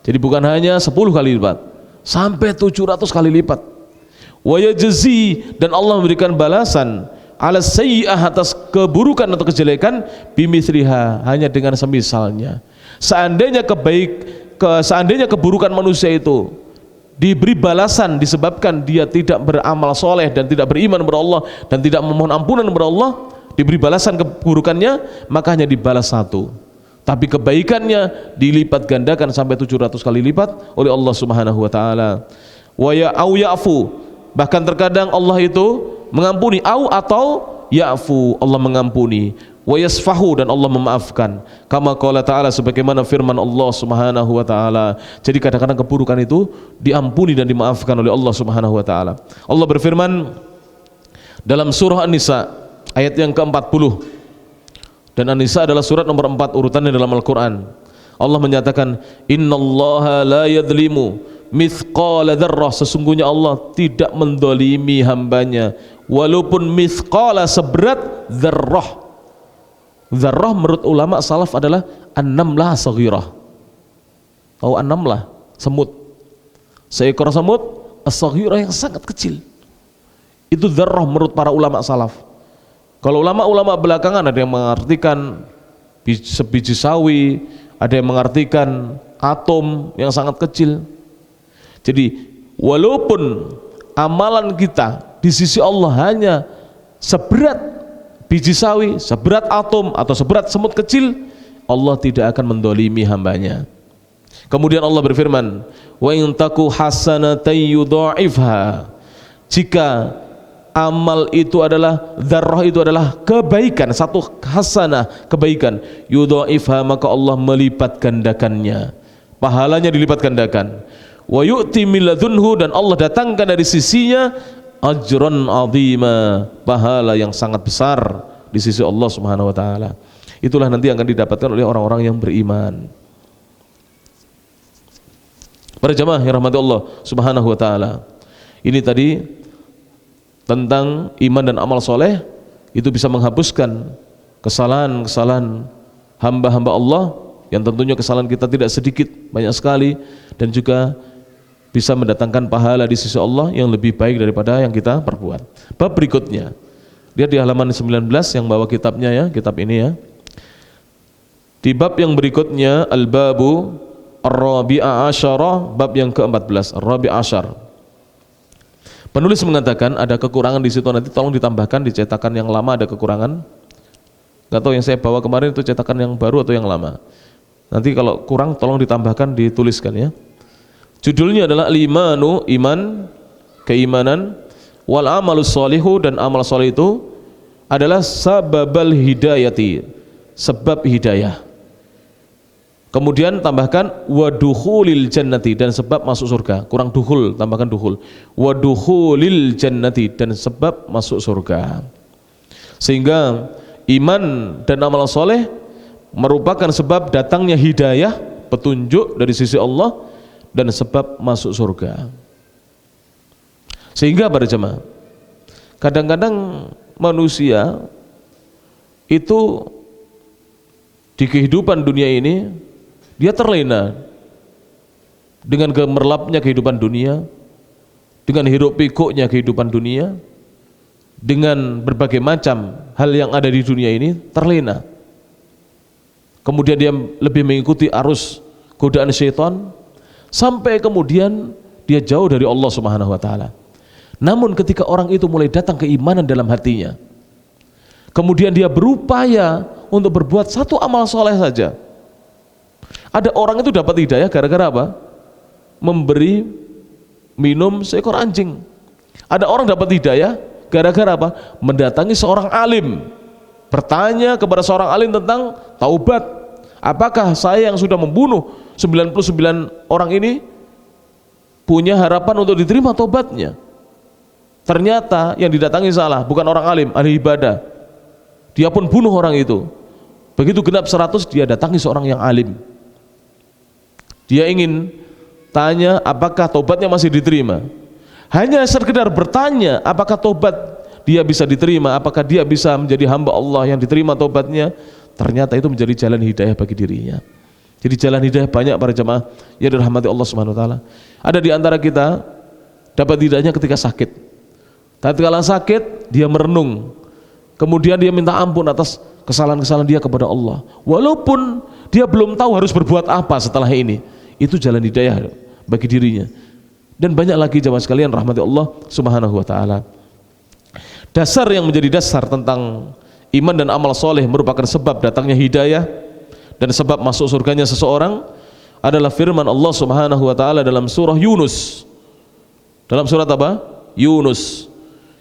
S2: Jadi bukan hanya 10 kali lipat, sampai 700 kali lipat. Wa yajzi, dan Allah memberikan balasan ala sayyi'ah, atas keburukan atau kejelekan, bimithliha, hanya dengan semisalnya. Seandainya seandainya keburukan manusia itu diberi balasan disebabkan dia tidak beramal soleh dan tidak beriman kepada Allah dan tidak memohon ampunan kepada Allah, diberi balasan keburukannya, maka hanya dibalas 1. Tapi kebaikannya dilipat gandakan sampai 700 kali lipat oleh Allah Subhanahu wa taala. Wa ya'fu, bahkan terkadang Allah itu mengampuni, atau ya'fu, Allah mengampuni. Wa yasfahu, dan Allah memaafkan. Kama qala ta'ala, sebagaimana firman Allah Subhanahu wa taala. Jadi kadang-kadang keburukan itu diampuni dan dimaafkan oleh Allah Subhanahu wa taala. Allah berfirman dalam surah An-Nisa ayat yang ke-40. Dan An-Nisa adalah surat nomor 4 urutannya dalam Al-Qur'an. Allah menyatakan, innallaha la yadhlimu mithqala dzarrah, sesungguhnya Allah tidak mendolimi hambanya walaupun mithqala, seberat dzarrah. Dzarrah menurut ulama salaf adalah an-namlah saghirah. Tahu an-namlah? Semut. Seekor semut as-saghirah yang sangat kecil. Itu dzarrah menurut para ulama salaf. Kalau ulama-ulama belakangan ada yang mengartikan sebiji sawi, ada yang mengartikan atom yang sangat kecil. Jadi walaupun amalan kita di sisi Allah hanya seberat biji sawi, seberat atom atau seberat semut kecil, Allah tidak akan mendolimi hambanya. Kemudian Allah berfirman, wa in taku hasanatan yudha'ifha, jika amal itu adalah dzarrah, itu adalah kebaikan, satu hasanah, kebaikan, yudhaifha, maka Allah melipat gandakannya, pahalanya dilipat gandakan. Wa yu'ti min ladunhu, dan Allah datangkan dari sisinya ajran azima, pahala yang sangat besar di sisi Allah Subhanahu wa taala. Itulah nanti yang akan didapatkan oleh orang-orang yang beriman. Para jamaah yang rahmati Allah Subhanahu wa taala. Ini tadi tentang iman dan amal soleh, itu bisa menghapuskan kesalahan-kesalahan hamba-hamba Allah, yang tentunya kesalahan kita tidak sedikit, banyak sekali, dan juga bisa mendatangkan pahala di sisi Allah yang lebih baik daripada yang kita perbuat. Bab berikutnya, lihat di halaman 19 yang bawa kitabnya ya, kitab ini ya. Di bab yang berikutnya, al-babu ar-rabi'a asyara, bab yang ke-14, ar-rabi'a asyar. Penulis mengatakan ada kekurangan di situ, nanti tolong ditambahkan di cetakan yang lama ada kekurangan. Gak tahu yang saya bawa kemarin itu cetakan yang baru atau yang lama. Nanti kalau kurang tolong ditambahkan, dituliskan ya. Judulnya adalah al-imanu, iman, keimanan, wal amalus sholihu, dan amal soleh itu adalah sababal hidayati, sebab hidayah. Kemudian tambahkan wadukhulil jannati, dan sebab masuk surga. Kurang dukhul, tambahkan dukhul. Wadukhulil jannati, dan sebab masuk surga. Sehingga iman dan amal soleh merupakan sebab datangnya hidayah, petunjuk dari sisi Allah, dan sebab masuk surga. Sehingga para jemaah, kadang-kadang manusia itu di kehidupan dunia ini dia terlena dengan gemerlapnya kehidupan dunia, dengan hiruk pikuknya kehidupan dunia, dengan berbagai macam hal yang ada di dunia ini, terlena. Kemudian dia lebih mengikuti arus godaan syaitan, sampai kemudian dia jauh dari Allah Subhanahu wa taala. Namun ketika orang itu mulai datang keimanan dalam hatinya, kemudian dia berupaya untuk berbuat satu amal soleh saja. Ada orang itu dapat hidayah gara-gara apa? Memberi minum seekor anjing. Ada orang dapat hidayah gara-gara apa? Mendatangi seorang alim, bertanya kepada seorang alim tentang taubat. Apakah saya yang sudah membunuh 99 orang ini punya harapan untuk diterima taubatnya? Ternyata yang didatangi salah, bukan orang alim, ahli ibadah. Dia pun bunuh orang itu. Begitu genap 100, dia datangi seorang yang alim. Dia ingin tanya apakah tobatnya masih diterima. Hanya sekedar bertanya apakah tobat dia bisa diterima, apakah dia bisa menjadi hamba Allah yang diterima tobatnya. Ternyata itu menjadi jalan hidayah bagi dirinya. Jadi jalan hidayah banyak para jemaah yang dirahmati Allah Subhanahu wa taala. Ada di antara kita dapat hidayahnya ketika sakit. Tatkala sakit dia merenung, kemudian dia minta ampun atas kesalahan-kesalahan dia kepada Allah, walaupun dia belum tahu harus berbuat apa setelah ini. Itu jalan hidayah bagi dirinya. Dan banyak lagi jemaah sekalian rahmati Allah Subhanahu wa taala. Dasar yang menjadi dasar tentang iman dan amal soleh merupakan sebab datangnya hidayah dan sebab masuk surganya seseorang adalah firman Allah Subhanahu wa taala dalam surah Yunus. Dalam surat apa? Yunus.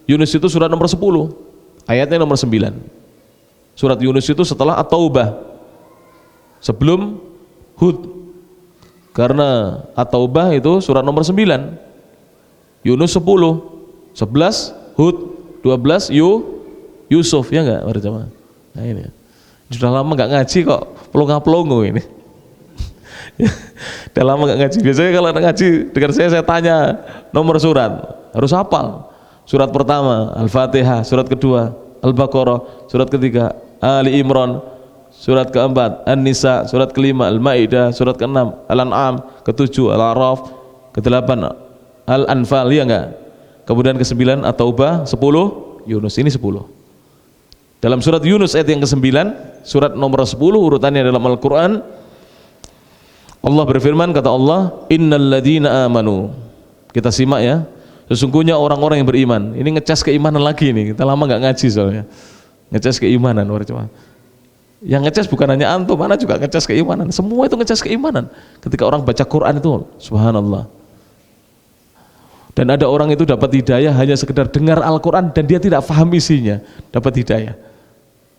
S2: Yunus itu surat nomor 10, ayatnya nomor 9. Surat Yunus itu setelah At-Taubah, sebelum Hud. Karena At-Taubah itu surat nomor 9, Yunus 10, 11 Hud, 12 Yusuf, ya enggak berjamaah. Nah ini sudah lama enggak ngaji kok pelongo-pelongo ini. Sudah lama enggak ngaji. Biasanya kalau ngaji dengan saya tanya nomor surat, harus hafal. Surat pertama Al-Fatihah, surat kedua Al-Baqarah, surat ketiga Ali Imran, surat keempat An-Nisa, surat kelima Al-Maidah, surat keenam Al-An'am, ketujuh Al-A'raf, kedelapan Al-Anfal, ya enggak? Kemudian ke-9 At-Taubah, 10 Yunus, ini 10. Dalam surat Yunus ayat yang ke-9, surat nomor 10 urutannya dalam Al-Quran, Allah berfirman, kata Allah, innal ladzina amanu. Kita simak ya. Sesungguhnya orang-orang yang beriman. Ini ngecas keimanan lagi nih. Kita lama nggak ngaji soalnya. Ngecas keimanan, yang ngecas bukan hanya antum, mana juga ngecas keimanan. Semua itu ngecas keimanan. Ketika orang baca Quran itu, subhanallah. Dan Dan ada orang itu dapat hidayah hanya sekedar dengar Al-Quran dan dia tidak paham isinya, dapat hidayah.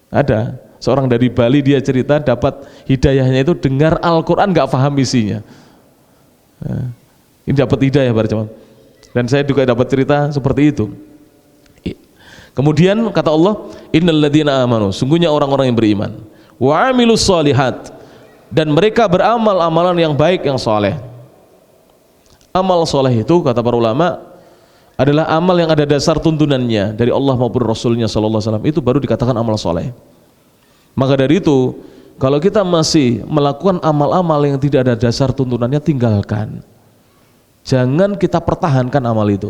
S2: Ada seorang dari Bali, dia cerita dapat hidayahnya itu dengar Al-Quran gak paham isinya. Nah, ini dapat hidayah berjamaah. Dan saya juga dapat cerita seperti itu. Kemudian kata Allah, innal ladzina amanu, sungguhnya orang-orang yang beriman, wa amilus shalihat, dan mereka beramal amalan yang baik, yang soleh. Amal soleh itu kata para ulama adalah amal yang ada dasar tuntunannya dari Allah maupun Rasulnya sallallahu alaihi wasallam, itu baru dikatakan amal soleh. Maka dari itu, kalau kita masih melakukan amal-amal yang tidak ada dasar tuntunannya, tinggalkan. Jangan kita pertahankan amal itu,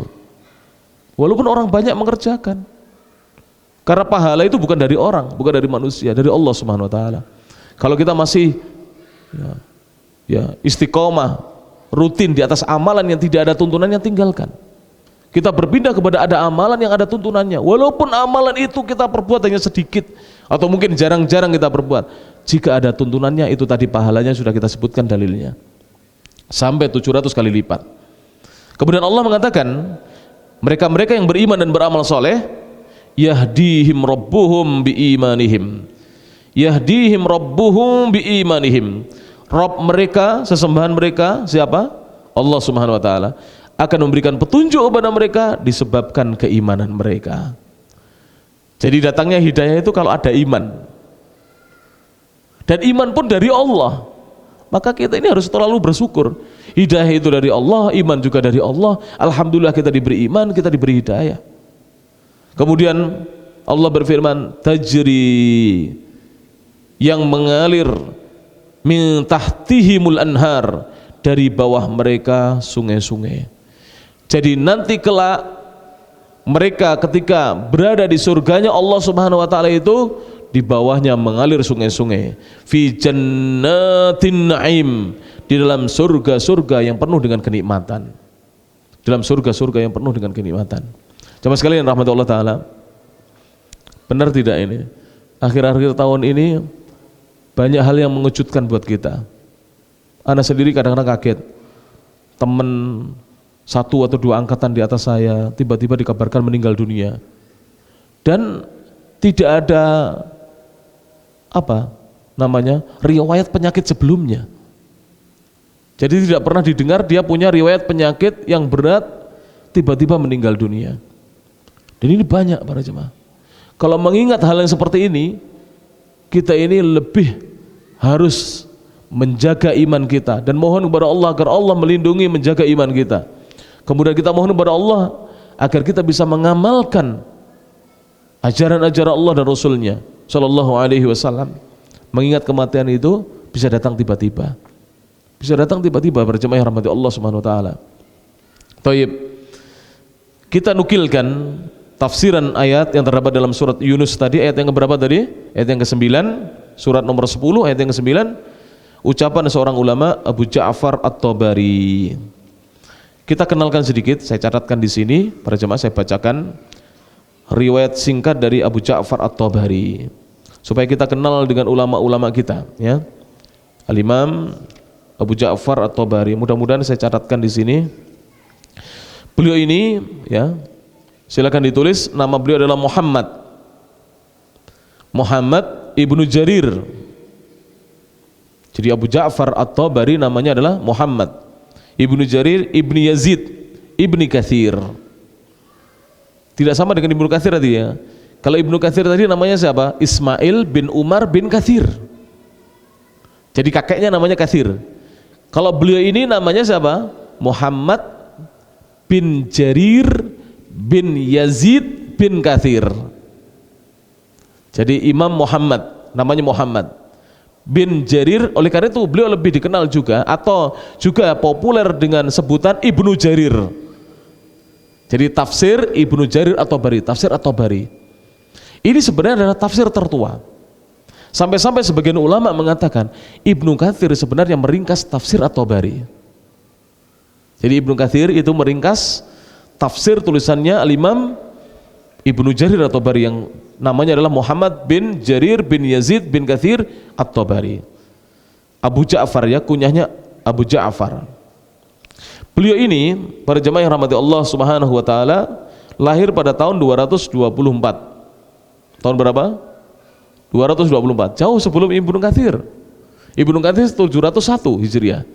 S2: walaupun orang banyak mengerjakan. Karena pahala itu bukan dari orang, bukan dari manusia, dari Allah Subhanahu wa taala. Kalau kita masih istiqomah, rutin di atas amalan yang tidak ada tuntunannya, tinggalkan. Kita berpindah kepada ada amalan yang ada tuntunannya. Walaupun amalan itu kita perbuat hanya sedikit atau mungkin jarang-jarang kita perbuat, jika ada tuntunannya, itu tadi pahalanya sudah kita sebutkan dalilnya. Sampai 700 kali lipat. Kemudian Allah mengatakan, mereka-mereka yang beriman dan beramal soleh, yahdihim rabbuhum biimanihim, yahdihim rabbuhum biimanihim. Rabb mereka, sesembahan mereka, siapa? Allah Subhanahu wa taala, akan memberikan petunjuk kepada mereka disebabkan keimanan mereka. Jadi datangnya hidayah itu kalau ada iman, dan iman pun dari Allah. Maka kita ini harus terlalu bersyukur. Hidayah itu dari Allah, iman juga dari Allah. Alhamdulillah kita diberi iman, kita diberi hidayah. Kemudian Allah berfirman, tajri, yang mengalir, min tahtihimul anhar, dari bawah mereka sungai-sungai. Jadi nanti kelak mereka ketika berada di surganya Allah Subhanahu wa taala itu, di bawahnya mengalir sungai-sungai. Fi jannatin na'im, di dalam surga-surga yang penuh dengan kenikmatan. Dalam surga-surga yang penuh dengan kenikmatan. Jamaah sekalian rahmatullah taala, benar tidak ini? Akhir-akhir tahun ini banyak hal yang mengejutkan buat kita. Ana sendiri kadang-kadang kaget. Teman 1 atau 2 angkatan di atas saya tiba-tiba dikabarkan meninggal dunia. Dan tidak ada riwayat penyakit sebelumnya. Jadi tidak pernah didengar dia punya riwayat penyakit yang berat tiba-tiba meninggal dunia. Dan ini banyak para jemaah. Kalau mengingat hal yang seperti ini, kita ini lebih harus menjaga iman kita dan mohon kepada Allah agar Allah melindungi, menjaga iman kita. Kemudian kita mohon kepada Allah agar kita bisa mengamalkan ajaran-ajaran Allah dan Rasulnya sallallahu alaihi wasallam. Mengingat kematian itu bisa datang tiba-tiba. Bisa datang tiba-tiba berjemaah yang rahmati Allah Subhanahu wa taala. Baik. Kita nukilkan tafsiran ayat yang terdapat dalam surat Yunus tadi, ayat yang keberapa tadi? Ayat yang ke-9, surat nomor 10, ayat yang ke-9. Ucapan seorang ulama, Abu Ja'far At-Tabari. Kita kenalkan sedikit, saya catatkan di sini, para jemaah saya bacakan riwayat singkat dari Abu Ja'far At-Tabari supaya kita kenal dengan ulama-ulama kita, ya. Al-Imam Abu Ja'far At-Tabari, mudah-mudahan saya catatkan di sini. Beliau ini, ya, silakan ditulis, nama beliau adalah Muhammad ibnu Jarir. Jadi Abu Ja'far At-Tabari namanya adalah Muhammad ibnu Jarir ibni Yazid ibni Katsir. Tidak sama dengan Ibnu Katsir tadi, ya. Kalau Ibnu Katsir tadi namanya siapa? Ismail bin Umar bin Katsir. Jadi kakeknya namanya Katsir. Kalau beliau ini namanya siapa? Muhammad bin Jarir bin Yazid bin Katsir. Jadi Imam Muhammad, namanya Muhammad bin Jarir, oleh karena itu beliau lebih dikenal juga atau juga populer dengan sebutan Ibnu Jarir. Jadi tafsir Ibnu Jarir At-Tabari, tafsir At-Tabari. Ini sebenarnya adalah tafsir tertua. Sampai-sampai sebagian ulama mengatakan Ibnu Katsir sebenarnya meringkas tafsir At-Tabari. Jadi Ibnu Katsir itu meringkas tafsir tulisannya Al-Imam Ibnu Jarir At-Tabari yang namanya adalah Muhammad bin Jarir bin Yazid bin Katsir At-Tabari. Abu Ja'far, ya, kunyahnya Abu Ja'far. Beliau ini, para jemaah yang rahmati Allah Subhanahu wa taala, lahir pada tahun 224. Tahun berapa? 224. Jauh sebelum Ibnu Katsir. Ibnu Katsir 701 Hijriah.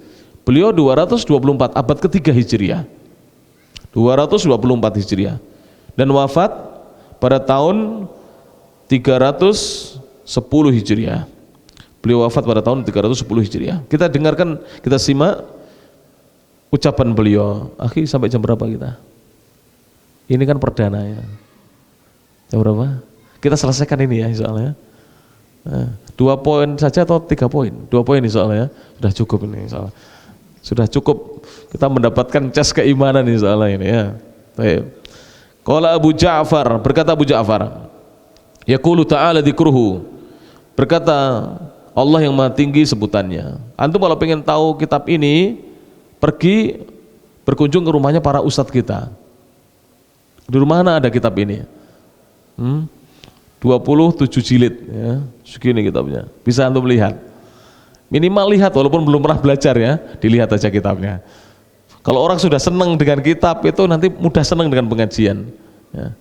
S2: Beliau 224, abad ketiga Hijriah. 224 Hijriah. Dan wafat pada tahun 310 Hijriah. Beliau wafat pada tahun 310 Hijriah. Kita dengarkan, kita simak ucapan beliau. Akhi, sampai jam berapa kita? Ini kan perdana ya. Jam berapa? Kita selesaikan ini ya insyaallah ya. 2 poin saja atau 3 poin? 2 poin insyaallah ya. Sudah cukup ini insyaallah. Sudah cukup kita mendapatkan cas keimanan insyaallah ini ya. Baik. Qala Abu Ja'far, berkata Abu Ja'far, yaqulu ta'ala dzikruhu. Berkata Allah yang Maha Tinggi sebutannya. Antum kalau pengen tahu kitab ini, pergi berkunjung ke rumahnya para ustadz kita. Di rumah mana ada kitab ini? 27 jilid ya, segini kitabnya. Bisa antum lihat. Minimal lihat walaupun belum pernah belajar ya, dilihat aja kitabnya. Kalau orang sudah senang dengan kitab itu nanti mudah senang dengan pengajian. Ya.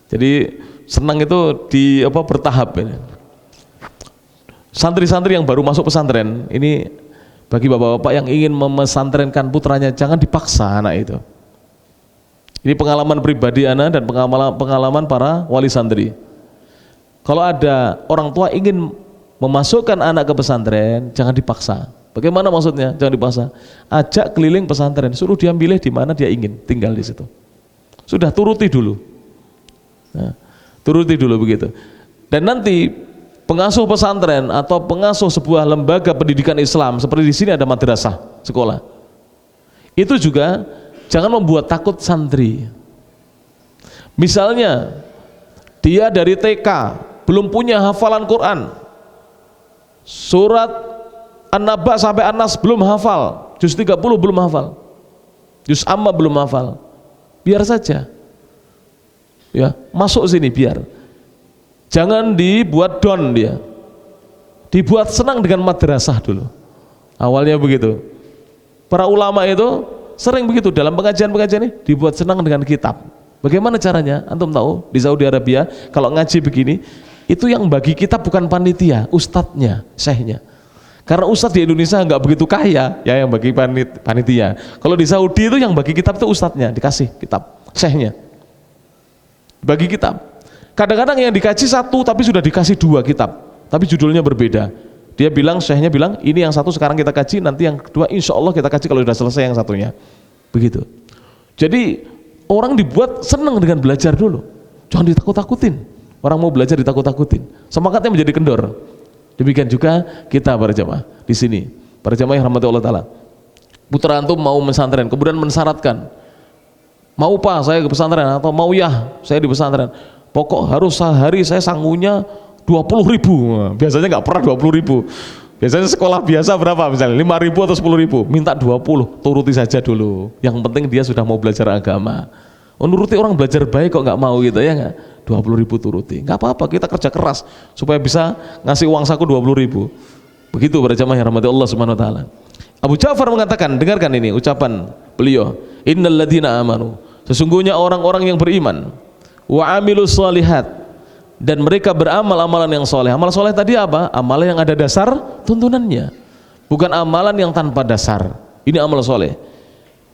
S2: Jadi senang itu bertahap ini. Santri-santri yang baru masuk pesantren ini, bagi bapak-bapak yang ingin memesantrenkan putranya, jangan dipaksa anak itu. Ini pengalaman pribadi anak dan pengalaman para wali santri. Kalau ada orang tua ingin memasukkan anak ke pesantren, jangan dipaksa. Bagaimana maksudnya? Jangan dipaksa. Ajak keliling pesantren, suruh dia milih di mana dia ingin tinggal di situ. Sudah turuti dulu. Nah, turuti dulu begitu. Dan nanti pengasuh pesantren atau pengasuh sebuah lembaga pendidikan Islam seperti di sini ada madrasah, sekolah. Itu juga jangan membuat takut santri. Misalnya dia dari TK belum punya hafalan Quran, surat An-Naba sampai An-Nas belum hafal, juz 30 belum hafal, juz Amma belum hafal, biar saja ya, masuk sini biar. Jangan dibuat down dia, dibuat senang dengan madrasah dulu. Awalnya begitu. Para ulama itu sering begitu dalam pengajian-pengajian ini, dibuat senang dengan kitab. Bagaimana caranya? Antum tahu di Saudi Arabia kalau ngaji begini, itu yang bagi kitab bukan panitia, ustadznya, syekhnya. Karena ustadz di Indonesia nggak begitu kaya, ya yang bagi panitia. Kalau di Saudi itu yang bagi kitab itu ustadznya, dikasih kitab, syekhnya. Bagi kitab. Kadang-kadang yang dikaji 1 tapi sudah dikasih 2 kitab, tapi judulnya berbeda. Dia bilang, syekhnya bilang, ini yang 1 sekarang kita kaji, nanti yang 2 insya Allah kita kaji kalau sudah selesai yang 1-nya. Begitu. Jadi orang dibuat senang dengan belajar dulu. Jangan ditakut-takutin. Orang mau belajar ditakut-takutin, semangatnya menjadi kendor. Demikian juga kita para jamaah di sini, para jamaah yang rahmati Allah Ta'ala. Putra antum mau pesantren, kemudian mensyaratkan, mau pak saya ke pesantren atau mau ya saya di pesantren. Pokok harus sehari saya sangunya 20.000. Biasanya nggak pernah 20.000. Biasanya sekolah biasa berapa misalnya 5.000 atau 10.000. Minta 20, turuti saja dulu. Yang penting dia sudah mau belajar agama. Nuruti orang belajar baik kok nggak mau gitu ya nggak? 20.000 turuti, nggak apa-apa, kita kerja keras supaya bisa ngasih uang saku 20.000. Begitu para jamaah yang rahmati Allah Subhanahu wa taala. Abu Ja'far mengatakan, dengarkan ini ucapan beliau, innal ladzina amanu, sesungguhnya orang-orang yang beriman, wa amilus shalihat, dan mereka beramal amalan yang soleh. Amal soleh tadi apa? Amalan yang ada dasar tuntunannya, bukan amalan yang tanpa dasar. Ini amal soleh.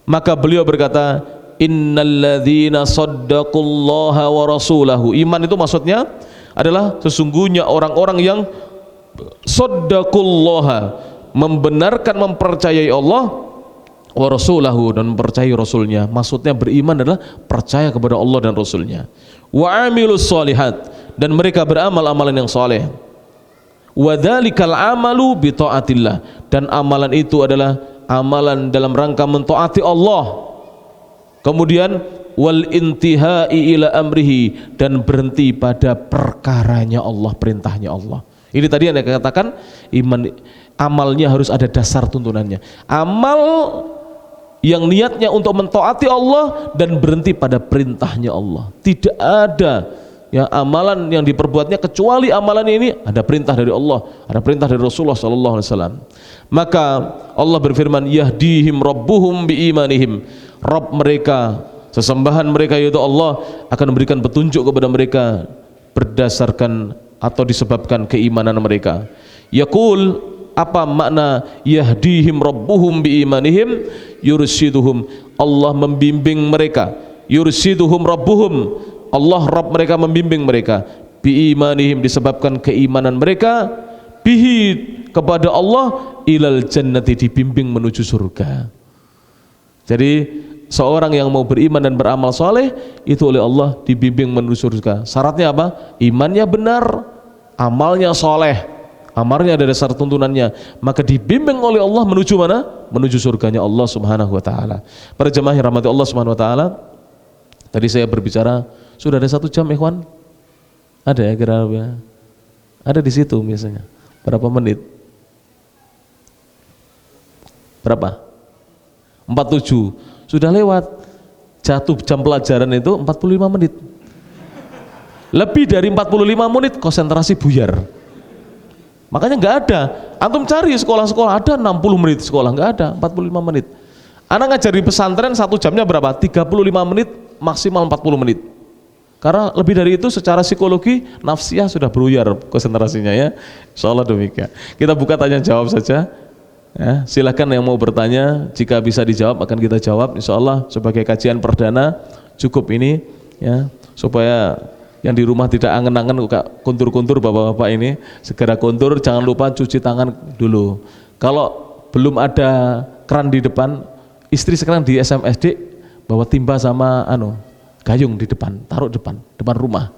S2: Maka beliau berkata, innalladzina saddaqullaha wa rasulahu. Iman itu maksudnya adalah sesungguhnya orang-orang yang saddaqullaha, membenarkan, mempercayai Allah, wa rasulahu, dan mempercayai Rasulnya. Maksudnya beriman adalah percaya kepada Allah dan Rasulnya. Wa amilus sholihat, dan mereka beramal amalan yang soleh. Wa dzalikal amalu bi taatillah, dan amalan itu adalah amalan dalam rangka mentaati Allah. Kemudian wal intihai ila amrihi, dan berhenti pada perkaranya Allah, perintahnya Allah. Ini tadi yang saya katakan, iman amalnya harus ada dasar tuntunannya. Amal yang niatnya untuk mentaati Allah dan berhenti pada perintahnya Allah. Tidak ada ya amalan yang diperbuatnya kecuali amalan ini ada perintah dari Allah, ada perintah dari Rasulullah SAW. Maka Allah berfirman, yahdihim rabbuhum biimanihim. Rabb mereka, sesembahan mereka yaitu Allah akan memberikan petunjuk kepada mereka berdasarkan atau disebabkan keimanan mereka. Yaqul, apa makna yahdihim rabbuhum biimanihim? Yursyiduhum, Allah membimbing mereka. Yursyiduhum rabbuhum, Allah Rabb mereka membimbing mereka. Biimanihim, disebabkan keimanan mereka. Bihi, kepada Allah. Ilal jannati, dibimbing menuju surga. Jadi seorang yang mau beriman dan beramal soleh itu oleh Allah dibimbing menuju surga. Syaratnya apa? Imannya benar, amalnya soleh, amarnya ada dasar tuntunannya, maka dibimbing oleh Allah menuju mana? Menuju surganya Allah Subhanahu wa taala. Para jemaah yang rahmati Allah Subhanahu wa taala, tadi saya berbicara sudah ada 1 jam, ikhwan? Ada ya kira-kira? Ada di situ biasanya. Berapa menit? Berapa? 47. Sudah lewat. Jatuh jam pelajaran itu 45 menit. Lebih dari 45 menit konsentrasi buyar. Makanya nggak ada. Antum cari sekolah-sekolah ada 60 menit sekolah, nggak ada 45 menit. Anak ngajar di pesantren 1 jamnya berapa? 35 menit, maksimal 40 menit. Karena lebih dari itu secara psikologi nafsiyah sudah buyar konsentrasinya ya. Insyaallah demikian. Kita buka tanya jawab saja. Ya, silakan yang mau bertanya, jika bisa dijawab akan kita jawab insyaallah sebagai kajian perdana cukup ini ya, supaya yang di rumah tidak angen-angen kuntur-kuntur bapak-bapak ini segera kuntur, jangan lupa cuci tangan dulu. Kalau belum ada keran di depan, istri sekarang di SMSD bawa timba sama gayung di depan, taruh depan rumah.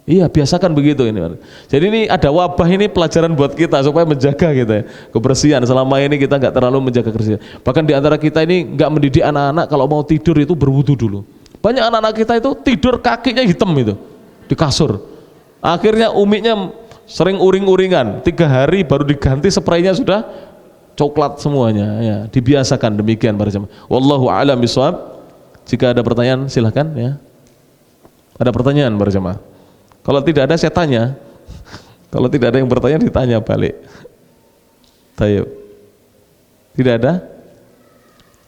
S2: Iya, biasakan begitu ini. Jadi ini ada wabah, ini pelajaran buat kita supaya menjaga gitu ya, kebersihan. Selama ini kita nggak terlalu menjaga kebersihan. Bahkan di antara kita ini nggak mendidik anak-anak kalau mau tidur itu berwudu dulu. Banyak anak-anak kita itu tidur kakinya hitam itu di kasur. Akhirnya umiknya sering uring-uringan. 3 hari baru diganti spraynya sudah coklat semuanya. Ya, dibiasakan demikian para jemaah. Wallahu a'lam bishawab. Jika ada pertanyaan silahkan ya. Ada pertanyaan para jemaah? Kalau tidak ada saya tanya. Kalau tidak ada yang bertanya ditanya balik. Tayyib. Tidak ada?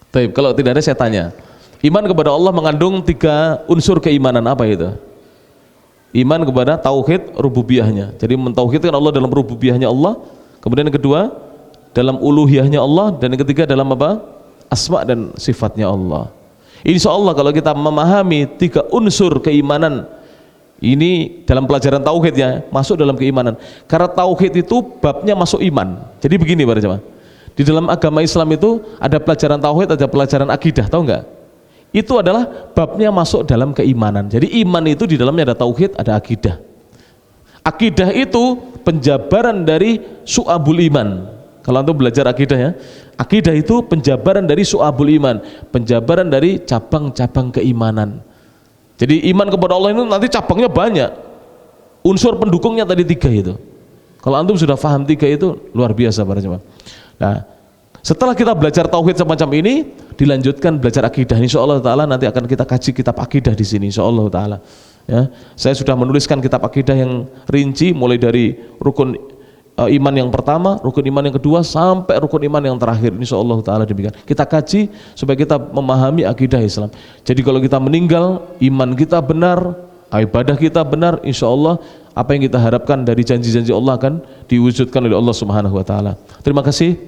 S2: Tayyib. Kalau tidak ada saya tanya. Iman kepada Allah mengandung 3 unsur keimanan, apa itu? Iman kepada tauhid rububiyahnya. Jadi mentauhidkan Allah dalam rububiyahnya Allah. Kemudian yang kedua dalam uluhiyahnya Allah, dan yang ketiga dalam apa? Asma dan sifatnya Allah. Insya Allah kalau kita memahami 3 unsur keimanan ini dalam pelajaran tauhid ya, masuk dalam keimanan. Karena tauhid itu babnya masuk iman. Jadi begini para jemaah, di dalam agama Islam itu ada pelajaran tauhid, ada pelajaran akidah, tahu nggak? Itu adalah babnya masuk dalam keimanan. Jadi iman itu di dalamnya ada tauhid, ada akidah. Akidah itu penjabaran dari su'abul iman. Kalau antum belajar akidah ya, akidah itu penjabaran dari su'abul iman, penjabaran dari cabang-cabang keimanan. Jadi iman kepada Allah itu nanti cabangnya banyak. Unsur pendukungnya tadi 3 itu. Kalau antum sudah paham 3 itu luar biasa para jemaah. Nah, setelah kita belajar tauhid semacam ini, dilanjutkan belajar akidah. Insyaallah taala nanti akan kita kaji kitab akidah di sini insyaallah taala. Ya, saya sudah menuliskan kitab akidah yang rinci mulai dari rukun iman yang pertama, rukun iman yang kedua sampai rukun iman yang terakhir. Insyaallah taala demikian. Kita kaji supaya kita memahami akidah Islam. Jadi kalau kita meninggal iman kita benar, ibadah kita benar, insyaallah apa yang kita harapkan dari janji-janji Allah akan diwujudkan oleh Allah Subhanahu wa taala. Terima kasih.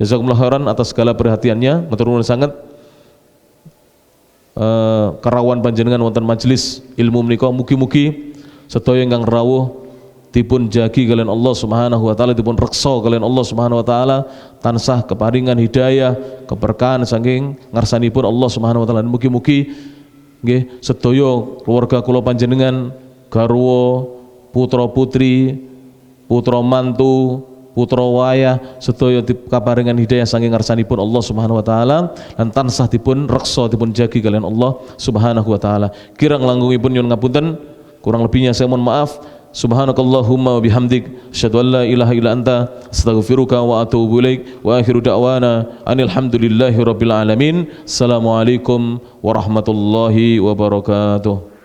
S2: Jazakumullah khairan atas segala perhatiannya. Matur nuwun sangat. Karawan panjenengan wonten majelis ilmu menika mugi-mugi sedaya ingkang rawuh dipun jagi kalian Allah Subhanahu wa taala, dipun reksa kalian Allah Subhanahu wa taala, tansah keparingan hidayah, keberkahan saking ngarsanipun Allah Subhanahu wa taala. Mugi-mugi nggih sedaya keluarga kula panjenengan, garwa, putra-putri, putra mantu, putra wayah sedaya dikaparingan hidayah saking ngarsanipun Allah Subhanahu wa taala, lan tansah dipun reksa, dipun jagi kalian Allah Subhanahu wa taala. Kirang langgungipun nyuwun ngapunten, kurang lebihnya saya mohon maaf. Subhanakallahumma wa bihamdik asyhadu an la ilaha illa anta astaghfiruka wa atubu ilaik wa akhiru da'wana anil hamdulillahi rabbil alamin. Assalamualaikum warahmatullahi wabarakatuh.